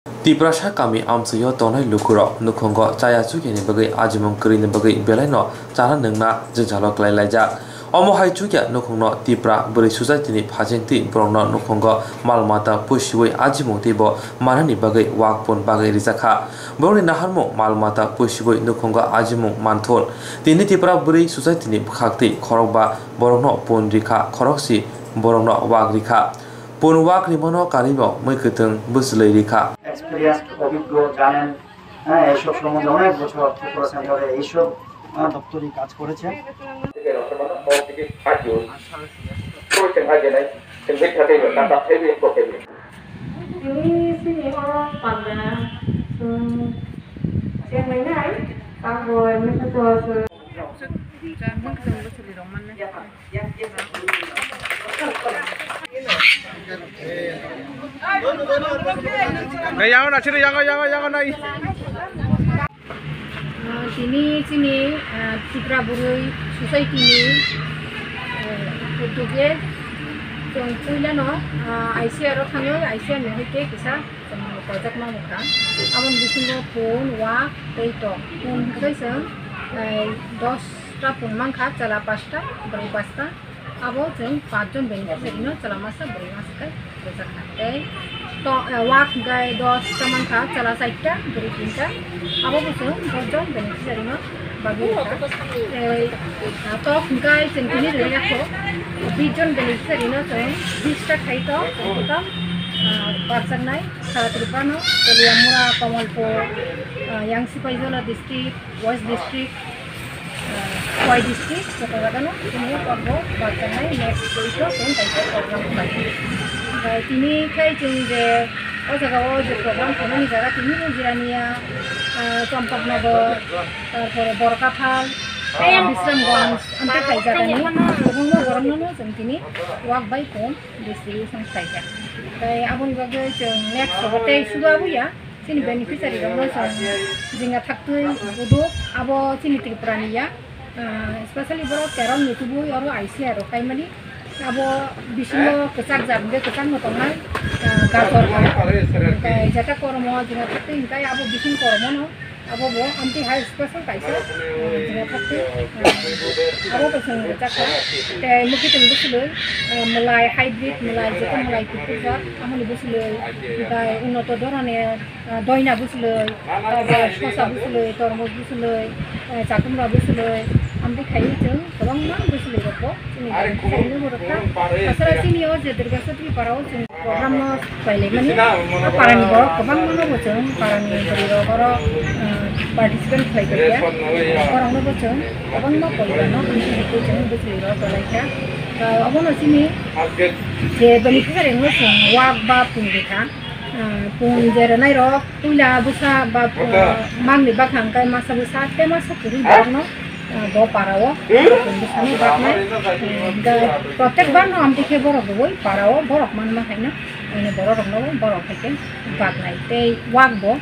Tiprasha kami amsuyo tonai lukuro nukhongo chaya chukeni bagai ajimong krini bagai belaino chara nengna jejalo klailaija omo hai chukya nukhongno tipra buri society ni phajengti brongno nukhongo malmata pushwei ajimong tibo manani bagai wakpon bagai rizakha brongni naharmo malmata pushwei nukhongo ajimong manthon tini tipra buri society ni khakti khorokba borongno pondrikha khoroksi borongno wagrikha Punwak Rimono Karibo, Mukutun, Buslerika. Experienced অভিজ্ঞ জানেন এইসব সম্বন্ধে অনেক বছর ত্রিপুরা সেন্টারে এইসব দপ্তরি কাজ করেছেন Jangan nak ciri jangan naik. Sini Tipra Burui Society ni untuk dia contohnya no ICR orang ni ICR ni kita kisah projek mau muka. Amun bising pun wak itu pun kita dos pun mangkat cala pasta beri pasta. Abo jeng 5 John beneficiary no cala masa beri masa kan besar kan. To wak gai dos teman kah cala saja beri tinta. Abo busung 5 John beneficiary no bagi to gai centini dari aku 20 John beneficiary no jeng 20 ta khai to kita person nai Saratripa no Kaliamura Kamalpo yang Sipaijala district West district Koi district kata-kata no ini korbo person nai next itu pun kayak program lagi. Ini kayak je oh jaga program kono ni jaga ini jirania Campak Nagor terus Borkathal Bisramgons ante kayak jaga ni kono gorong no sentini wak by phone distribution kayak kayak abon bagai next kote sudah abu ya sini beneficiary dong jinga thaktu bodoh abo sini Tripura ni ya especially boro kerong YouTube oro ICR ro kai mani abo bisino kesak jambe kesan motongan gartor kai jata kormo jinga thaktu kai abo bisin kormo no abo bo anti high special kaisa jinga thaktu abo pesan jaka te mukhi tem busuloi mulai hybrid mulai jeta mulai kupuja amoni busuloi kai unnoto dorane doina busuloi abo shosa busuloi tormoj busuloi chakumra busuloi ambi khai jeng gobaं ma busuloi roko ini kaino borokka asara sini o je durgasatri parao jeng program no paile mani parani bo gobaं ma no jeng parani boro boro participant khai gaya orang no jeng gobaं ma polga no ini jeng busuloi ro tolaika abono sini je beneficiary no jeng wak ba pundika pun jere nai ro puila busa ba mangni ba khangkai masa busa te masa puri barno bo parawo pun busani baknai protek barno amti ke borok boi parawo borok man ma haina ene borok no borok থেকে baknai te wak bo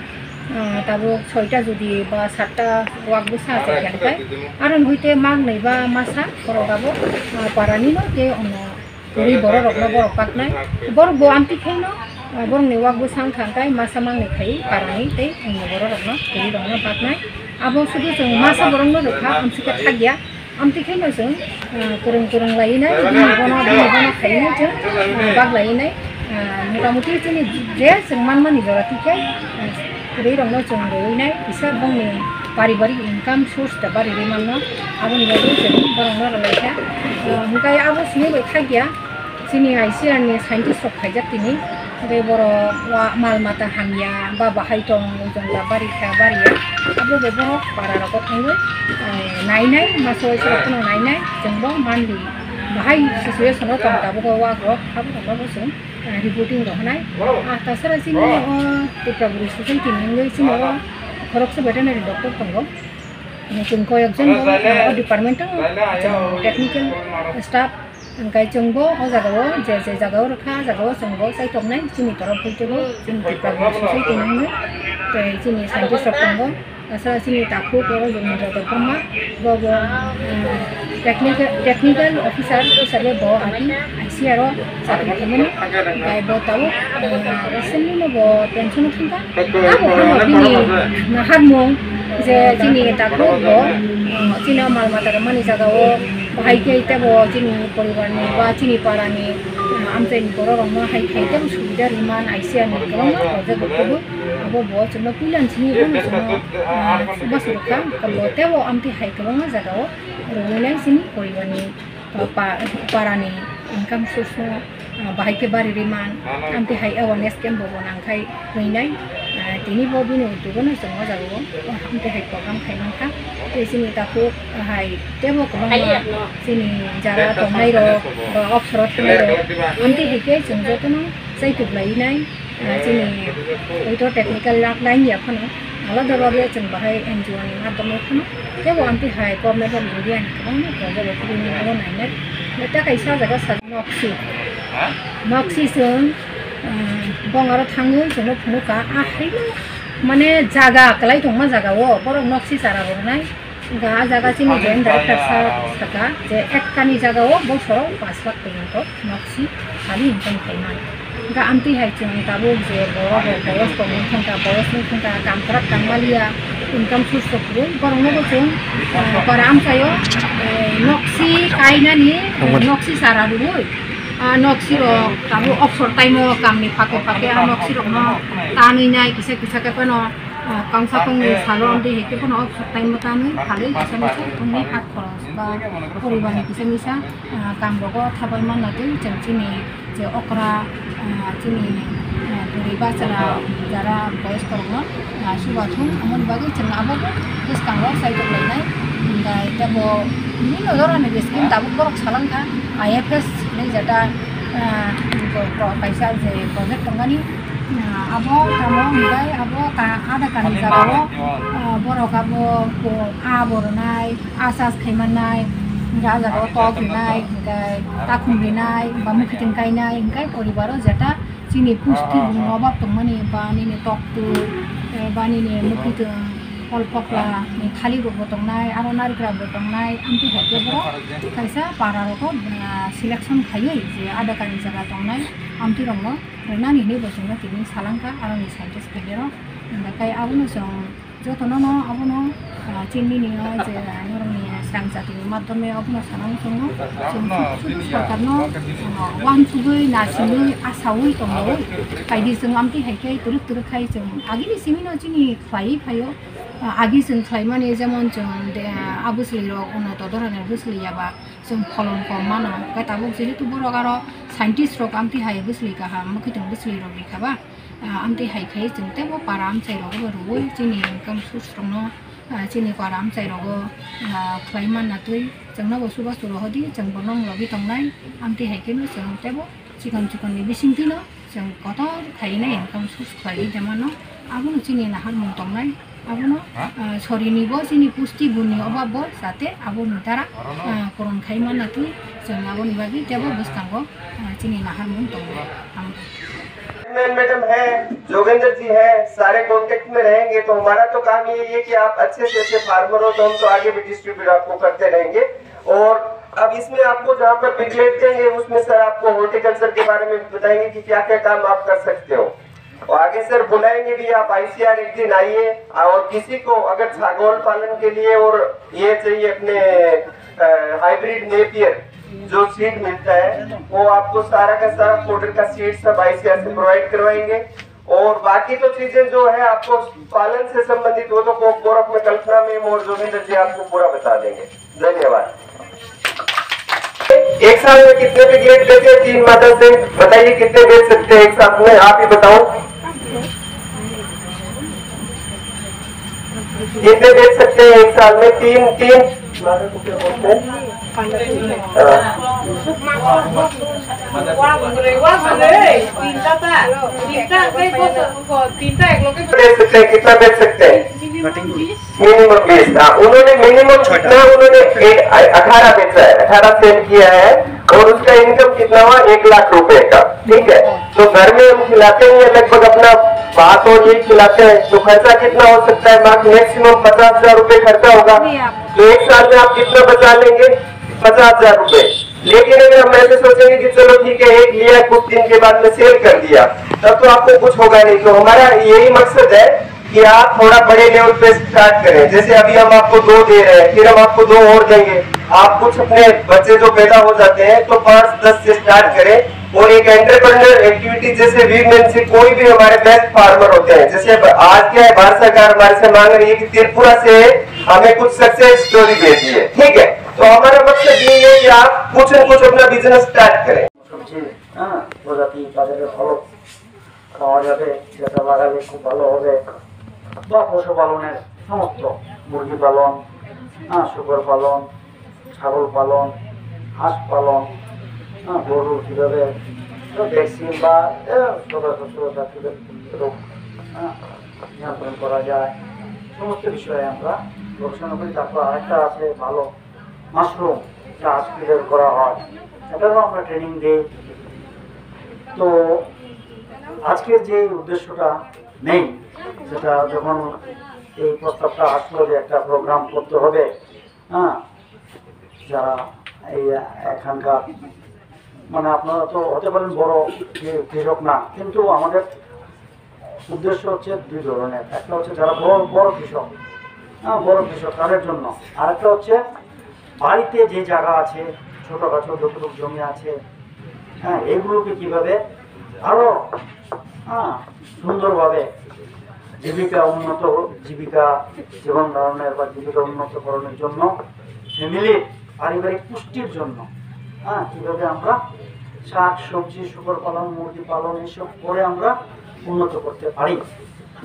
tabo 6টা যদি বা 7টা wak busa kai aron hoite mangnai ba masa korogabo parani no te ono puri borok no borok baknai borok bo amti khaino borong ni wak busang khangkai masa mangnai khai parani te ono borok no puri dong no baknai abo sudu jeng masa borong no rekha amsika thagya amti khaino jeng kurung lainai bono khaino jeng bag lainai motamuti jeni je jeng manmani jorati kai puri dong no jeng roinai bisa bongni paribari income source da bari remanno abo ni jeng borong no laika mukai abo sini bai thagya sini ICR ni scientist rok khaijak tini de boro mal mata hangya ba bahai tong jongla bari kha baria abo be boro para rokot ngai nainai masoi sorokono nainai jengbo manli bahai situation tong tabo wa rok abo abo sung reporting rohnai tasara sini Tripura Burui Society ngai sini khorok se veterinary doctor tongo jengko ekjon department technical staff angkai jengbo o jagao je jagao rakha jagao jengbo sai tongnai sini torop hoitebo sini Tripura Burui Society ngai te sini scientist rok tongo asa sini takhu koro jengmo doktorma bo technical officer sabe bo ati ICR sakri kemana kai bo tahu recently no bo pension thangka abo hano bini nahar mong je jini takbo bo jina mal mata mani jaga o hai ke ite bo jini poribar ni ba jini para ni amte ni boro rong hai khai te subida riman ICR ni kong je bobo abo bo chno pilan chini bo chno suba surukha kabo te bo amte hai kong jaga o rolai sini poribar ni para ni income source bahai ke bari riman amte hai awareness camp bo nang khai hoinai tini bo bini utugo no songo jago amte hai program khai nang kha te sini ta ko hai te bo ko sini jara tongnai ro opsoro thanai ro amte hai ke jongjo to no sai tu lai nai sini oito technical line ya phano alada babe chen bahai NGO ni ma tomo phano te bo amte hai government of India ni ko no ko bo ko ni ro nai net eta kaisa jaga sa noxi sung bongaro thangu jono phunu ka ahai mane jaga kalai tongma jaga wo borok noxi sara bornai ga jaga chini joint director saka je ekkani jaga wo bosoro 5 lakh payment noxi khali income khainai ga amti hai chung tabu je boro boyos ko thangka kam karak kamalia income source ko borong no chung param sayo noxi kaina ni noxi sara ruoi noxi ro tabu offshore time kam ni phake noxi ro no tani nai kisa ka no kangsa kong ni salon di heke kono offshore time tani khali kisa ni hat khoros ba poribar ni kisa kam rogo thabai man na dei chini je okra chini poribar chara jara boys korno subathum amon bagi chana abo is kangro sai to lainai ngai tabo ni no dora ni skim tabu borok salangka IFS ni jata ko paisa je project kongani abo tamo ngai abo ka ada kan jaro borok abo ko abornai asas khaimanai raja ro to kinai ngai takhum binai bamu khitin kainai ngai poribaro jata chini pusti nobab tongmani bani ni toktu bani ni mukhit kolpokla ni khali ro botongnai aro narikra botongnai amti hake bro kaisa para ro ko selection khayoi je ada kan jaga tongnai amti rongno rena ni bosongna tini salangka aro ni scientist pedero kai abuno song jotono no abuno chini ni je normi sangjati madhyame abuno sanang songo sudu sarkarno wan sugoi nasini asawi tongo kaidi song amti hake turuk khai song agini simino chini khayo agi sing khlaimani jemon jong abusli ro ono todorane busli yaba sing pholon ko mano ka tabuk jeli tu boro garo scientist ro amti hai busli ka ha mukitung busli ro bikaba amti hai khai jeng te bo param chai ro bo ro chini kam susrongno chini param chai ro go khlaiman na tui jengna bo suba suro hodi jeng bonong lobi tongnai amti hai ke no jeng te bo chikon ni bising tino jeng kotor khai nai kam sus khai jamano abuno chini na har mong tongnai abuno sorini bo chini pusti guni obab bo jate aboni tara koron khaiman na tui jeng aboni bagi tebo buskango chini na har mong tongnai madam है जोगेंद्र जी है सारे contact में रहेंगे तो हमारा तो काम ये है कि आप अच्छे से अच्छे फार्मर हो तो हम तो आगे भी डिस्ट्रीब्यूट आपको करते रहेंगे। और अब इसमें आपको जहाँ पर पिगलेट देंगे उसमें सर आपको हॉर्टिकल्चर के बारे में बताएंगे कि क्या क्या काम आप कर सकते हो और आगे सर बुलाएंगे भी आप ICR एक दिन आइए। और किसी को अगर छागोल पालन के लिए और ये चाहिए अपने हाइब्रिड नेपियर जो सीड मिलता है वो आपको सारा का सारा पाउडर का सीड सब ICR से प्रोवाइड करवाएंगे। और बाकी तो चीजें जो है आपको पालन से संबंधित वो तो कोरक में कल्पना में और जोगिंदर जी आपको पूरा बता देंगे। धन्यवाद। एक साल में कितने पिगलेट बेचे 3 मादा से बताइए कितने बेच सकते हैं एक साल में आप ही बताओ कितने बेच सकते हैं एक साल में 3 कितना बेच सकते हैं मिनिमम 20। उन्होंने मिनिमम कितना उन्होंने 18 बेचा है 18 सेल किया है और उसका इनकम कितना हुआ 1 लाख रुपए का। ठीक है तो घर में हम खिलाते हैं लगभग अपना भात और ये खिलाते हैं तो खर्चा कितना हो सकता है मैक्सिमम 50,000 रुपए खर्चा होगा। तो एक साल में आप कितना बचा लेंगे 50,000 रुपए। लेकिन अगर हम ऐसे सोचेंगे कि चलो ठीक है एक लिया कुछ दिन के बाद में सेल कर दिया, तब तो आपको कुछ होगा नहीं। तो हमारा यही मकसद है कि आप थोड़ा बड़े लेवल पे स्टार्ट करें। जैसे अभी हम आपको 2 दे रहे हैं, फिर हम आपको 2 और देंगे। आप कुछ अपने बच्चे जो पैदा हो जाते हैं तो 5-10 से स्टार्ट करें। और एक एंटरप्रेन्योर एक्टिविटी जैसे वीरमेन से कोई भी हमारे बेस्ट फार्मर होते हैं। जैसे आज क्या है, भारत सरकार हमारे से मांग रही है कि त्रिपुरा से हमें कुछ सक्सेस स्टोरी भेजिए, ठीक है। तो हमारा मकसद ये है कि आप कुछ न कुछ अपना बिजनेस स्टार्ट करें। সবজি প্রজাতি তাদের ভালো খাওয়া যাবে, যেটা লাগালে খুব ভালো হবে। বা পশুপালনের সমস্ত মুরগি পালন, শুকর পালন, ছাগল পালন, হাঁস পালন, গরু কীভাবে ভ্যাকসিন বা রোগ নিয়ন্ত্রণ করা যায়, সমস্ত বিষয়ে আমরা গবেষণা করি। তারপর আরেকটা আছে ভালো মাশরুম চাষ কীভাবে করা হয়, এটারও আমরা ট্রেনিং দিই। তো আজকের যে উদ্দেশ্যটা নেই, সেটা যখন এই প্রস্তাবটা আসলো যে একটা প্রোগ্রাম করতে হবে, যারা এই এখানকার মানে আপনারা তো হতে পারেন বড় কৃষক না, কিন্তু আমাদের উদ্দেশ্য হচ্ছে 2 ধরনের। একটা হচ্ছে যারা বড় কৃষক, বড় কৃষক তাদের জন্য। আরেকটা হচ্ছে বাড়িতে যে জায়গা আছে, ছোটোখাটো যতটুকু জমি আছে, এগুলোকে কীভাবে আরও সুন্দরভাবে জীবিকা জীবন ধারণের বা জীবিকা উন্নতকরণের জন্য, ফ্যামিলির পারিবারিক পুষ্টির জন্য কীভাবে আমরা শাক সবজি, শুকর পালন, মুরগি পালন এইসব করে আমরা উন্নত করতে পারি।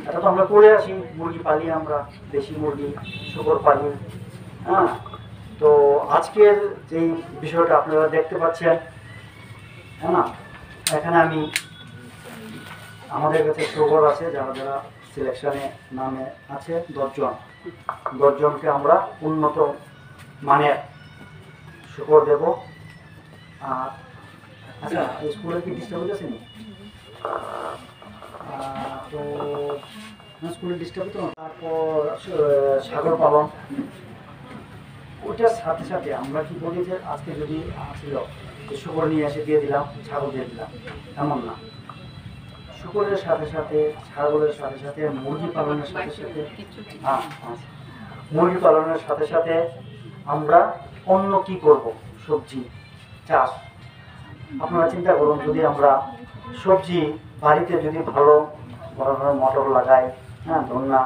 এটা তো আমরা করে আসি, মুরগি পালি আমরা, দেশি মুরগি, শুকর পালি। তো আজকের যেই বিষয়টা আপনারা দেখতে পাচ্ছেন, এখানে আমি আমাদের কাছে শুকর আছে যারা যারা সিলেকশনে নামে আছে 10 জন। 10 জনকে আমরা উন্নত মানের শুকর দেব। আর আচ্ছা, স্কুলের কি ডিস্টার্ব হচ্ছে না? তো স্কুলের ডিস্টার্ব তো। তারপর ছাগল পালন, ওইটার সাথে সাথে আমরা কি বলি যে আজকে যদি ছিল শুকর নিয়ে এসে দিয়ে দিলাম, ছাগল দিয়ে দিলাম, এমন না। শুকরের সাথে সাথে, ছাগলের সাথে সাথে, মুরগি পালনের সাথে সাথে, মুরগি পালনের সাথে সাথে আমরা অন্য কি করব? সবজি চাষ। আপনারা চিন্তা করুন, যদি আমরা সবজি বাড়িতে যদি ভালো বড় ধরনের মটর লাগাই, ধন্যা,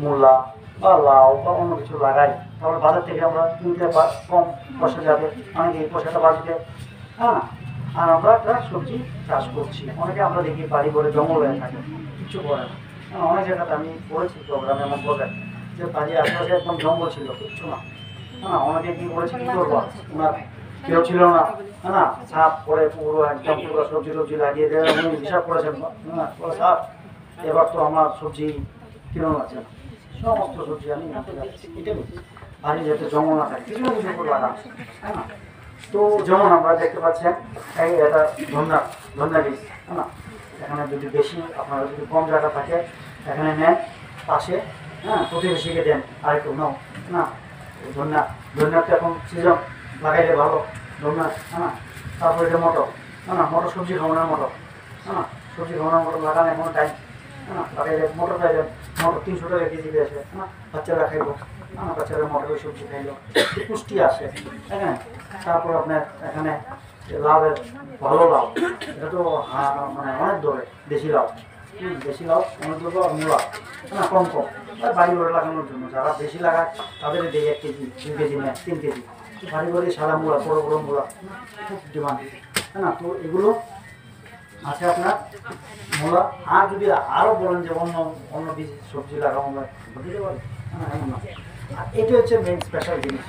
মূলা বা লাউ বা অন্য কিছু লাগাই, তাহলে বাজার থেকে আমরা কিনতে কম পয়সা যাবে, অনেকে এই পয়সাটা বাঁচবে। আর আমরা একটা সবজি চাষ করছি। অনেকে আমরা দেখি বাড়ি করে জঙ্গল হয়ে থাকে, কিছু করে না। অনেক জায়গাতে আমি পড়েছি প্রোগ্রামে এমন বলে যে বাড়ির আশেপাশে একদম জঙ্গল ছিল, কিচ্ছু না। অনেকে কি করেছে, কি করবো, ওনার কেউ ছিল না, সাপ করে পুরো একদম পুরো সবজি টবজি লাগিয়ে দেয়। উনি হিসাব করেছেন, সাপ এবার তো আমার সবজি কিরম আছে, সমস্ত সবজি আমি এটা বাড়ি যাতে জঙ্গল না থাকে, কিছু না কিছু করে লাগান। তো যেমন আমরা দেখতে পাচ্ছেন, এই এটা ধন্যা বীজ, এখানে যদি বেশি, আপনারা যদি কম জায়গা থাকে এখানে নেন, পাশে প্রতিবেশীকে দেন, আরেকটু নাও ধন্যার তো এখন সিজন, লাগাইলে ভালো ধন্যা। তারপরে এটা মটর, মটর সবজি খাওয়ানোর মটর, সবজি খাওয়ানোর মটর লাগানো এখন টাইম, লাগাইলে মটর খাইলেন, মটর 300 টাকা কেজি বেশি, বাচ্চারা খাইব, বাচ্চারা মটরের সবজি খাইলো, পুষ্টি আসে। হ্যাঁ, তারপর আপনার এখানে লাউয়ের ভালো লাউ, এটা তো মানে অনেক দূরে, দেশি লাউ অনেক দূর, মূলা কম বাড়ি ঘরে লাগানোর জন্য। যারা বেশি লাগায় তাদের দেয় 1 কেজি, 2 কেজি নেয়, 3 কেজি। বাড়ি ঘরে সাদা মূলা, বড় বড় মূলা খুব ডিমান্ড। তো এগুলো আছে আপনার মূলা। আর যদি আরও বলেন যে অন্য বীজ সবজি লাগাবো, দিতে পারে, এমন না। আর এটা হচ্ছে মেন স্পেশাল জিনিস।